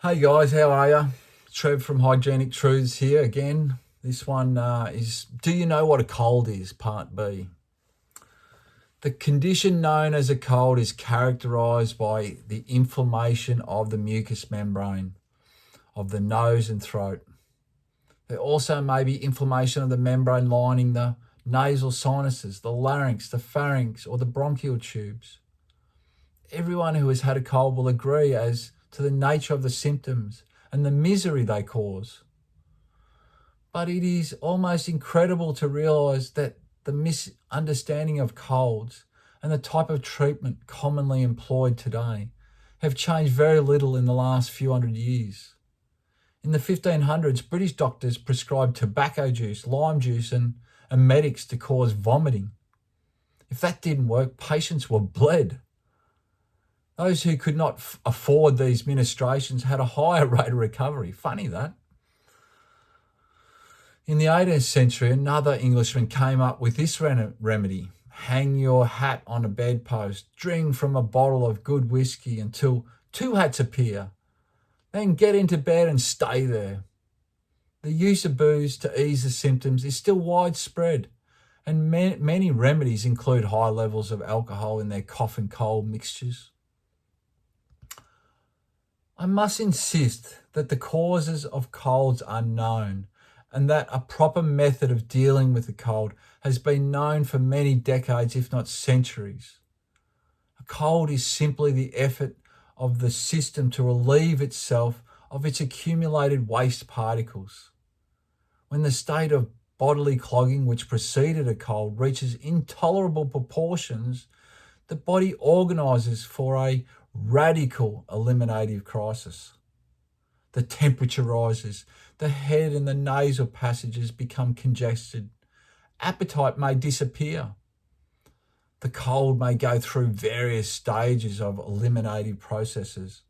Hey guys, how are you? Trev from Hygienic Truths here again. This one is Do you know what a cold is? Part B. The condition known as a cold is characterized by the inflammation of the mucous membrane of the nose and throat. There also may be inflammation of the membrane lining the nasal sinuses, the larynx, the pharynx, or the bronchial tubes. Everyone who has had a cold will agree as to the nature of the symptoms and the misery they cause. But it is almost incredible to realise that the misunderstanding of colds and the type of treatment commonly employed today have changed very little in the last few hundred years. In the 1500s, British doctors prescribed tobacco juice, lime juice, and emetics to cause vomiting. If that didn't work, patients were bled. Those who could not afford these ministrations had a higher rate of recovery. Funny that. In the 18th century, another Englishman came up with this remedy. Hang your hat on a bedpost, drink from a bottle of good whiskey until two hats appear, then get into bed and stay there. The use of booze to ease the symptoms is still widespread, and many remedies include high levels of alcohol in their cough and cold mixtures. I must insist that the causes of colds are known and that a proper method of dealing with the cold has been known for many decades, if not centuries. A cold is simply the effort of the system to relieve itself of its accumulated waste particles. When the state of bodily clogging which preceded a cold reaches intolerable proportions, the body organises for a radical eliminative crisis. The temperature rises, the head and the nasal passages become congested, appetite may disappear. The cold may go through various stages of eliminative processes,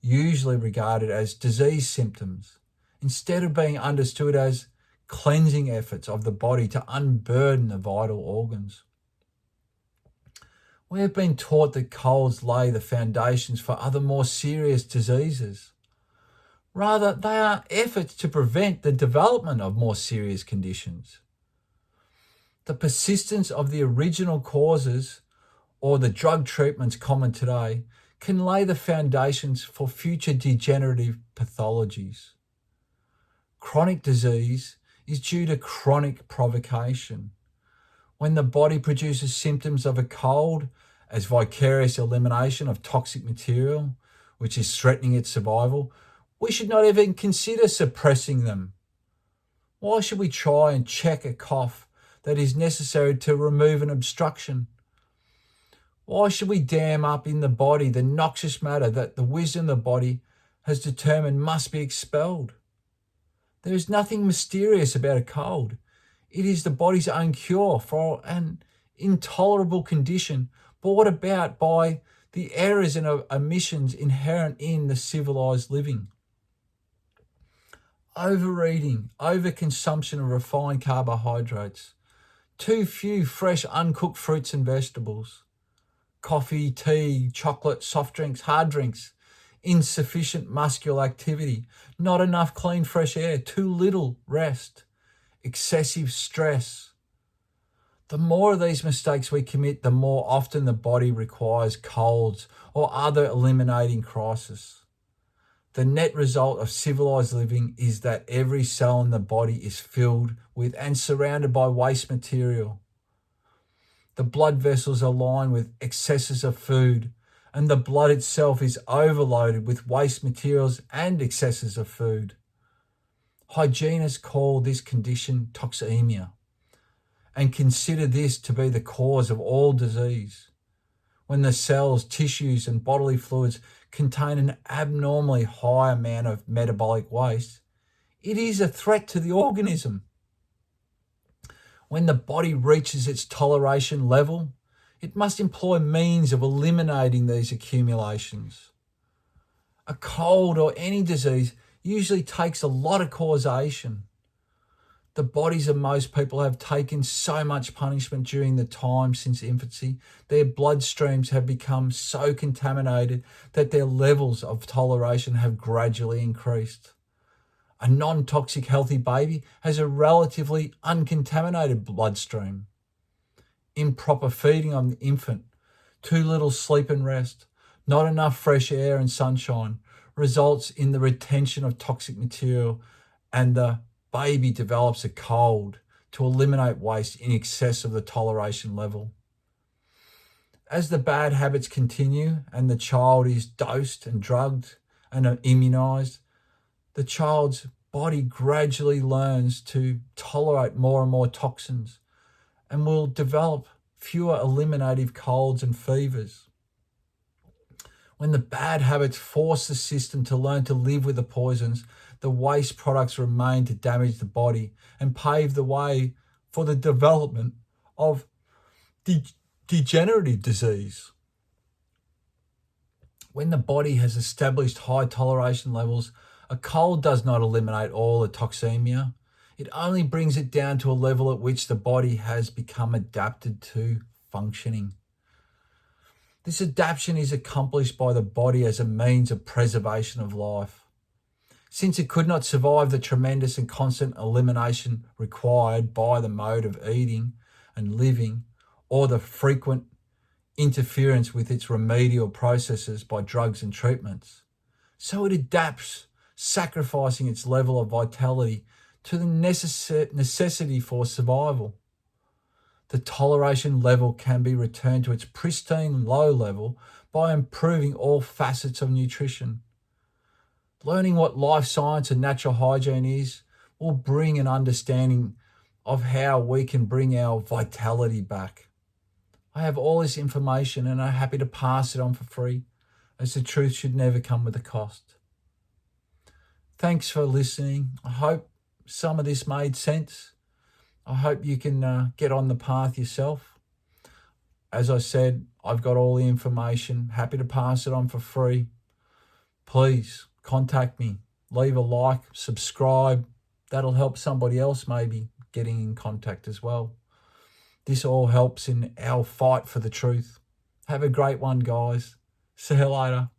usually regarded as disease symptoms, instead of being understood as cleansing efforts of the body to unburden the vital organs. We have been taught that colds lay the foundations for other more serious diseases. Rather, they are efforts to prevent the development of more serious conditions. The persistence of the original causes or the drug treatments common today can lay the foundations for future degenerative pathologies. Chronic disease is due to chronic provocation. When the body produces symptoms of a cold as vicarious elimination of toxic material, which is threatening its survival, we should not even consider suppressing them. Why should we try and check a cough that is necessary to remove an obstruction? Why should we dam up in the body the noxious matter that the wisdom of the body has determined must be expelled? There is nothing mysterious about a cold. It is the body's own cure for an intolerable condition brought about by the errors and omissions inherent in the civilized living. Overeating, overconsumption of refined carbohydrates, too few fresh uncooked fruits and vegetables, coffee, tea, chocolate, soft drinks, hard drinks, insufficient muscular activity, not enough clean fresh air, too little rest, excessive stress. The more of these mistakes we commit, the more often the body requires colds or other eliminating crises. The net result of civilized living is that every cell in the body is filled with and surrounded by waste material. The blood vessels are lined with excesses of food, and the blood itself is overloaded with waste materials and excesses of food. Hygienists call this condition toxemia and consider this to be the cause of all disease. When the cells, tissues, and bodily fluids contain an abnormally high amount of metabolic waste, it is a threat to the organism. When the body reaches its toleration level, it must employ means of eliminating these accumulations. A cold or any disease usually takes a lot of causation. The bodies of most people have taken so much punishment during the time since infancy. Their bloodstreams have become so contaminated that their levels of toleration have gradually increased. A non-toxic healthy baby has a relatively uncontaminated bloodstream. Improper feeding on the infant, too little sleep and rest, not enough fresh air and sunshine results in the retention of toxic material, and the baby develops a cold to eliminate waste in excess of the toleration level. As the bad habits continue and the child is dosed and drugged and immunized, the child's body gradually learns to tolerate more and more toxins and will develop fewer eliminative colds and fevers. When the bad habits force the system to learn to live with the poisons, the waste products remain to damage the body and pave the way for the development of degenerative disease. When the body has established high toleration levels, a cold does not eliminate all the toxemia. It only brings it down to a level at which the body has become adapted to functioning. This adaptation is accomplished by the body as a means of preservation of life. Since it could not survive the tremendous and constant elimination required by the mode of eating and living, or the frequent interference with its remedial processes by drugs and treatments, so it adapts, sacrificing its level of vitality to the necessity for survival. The toleration level can be returned to its pristine low level by improving all facets of nutrition. Learning what life science and natural hygiene is will bring an understanding of how we can bring our vitality back. I have all this information and I'm happy to pass it on for free, as the truth should never come with a cost. Thanks for listening. I hope some of this made sense. I hope you can get on the path yourself. As I said, I've got all the information, happy to pass it on for free. Please contact me, leave a like, subscribe. That'll help somebody else maybe getting in contact as well. This all helps in our fight for the truth. Have a great one, guys. See you later.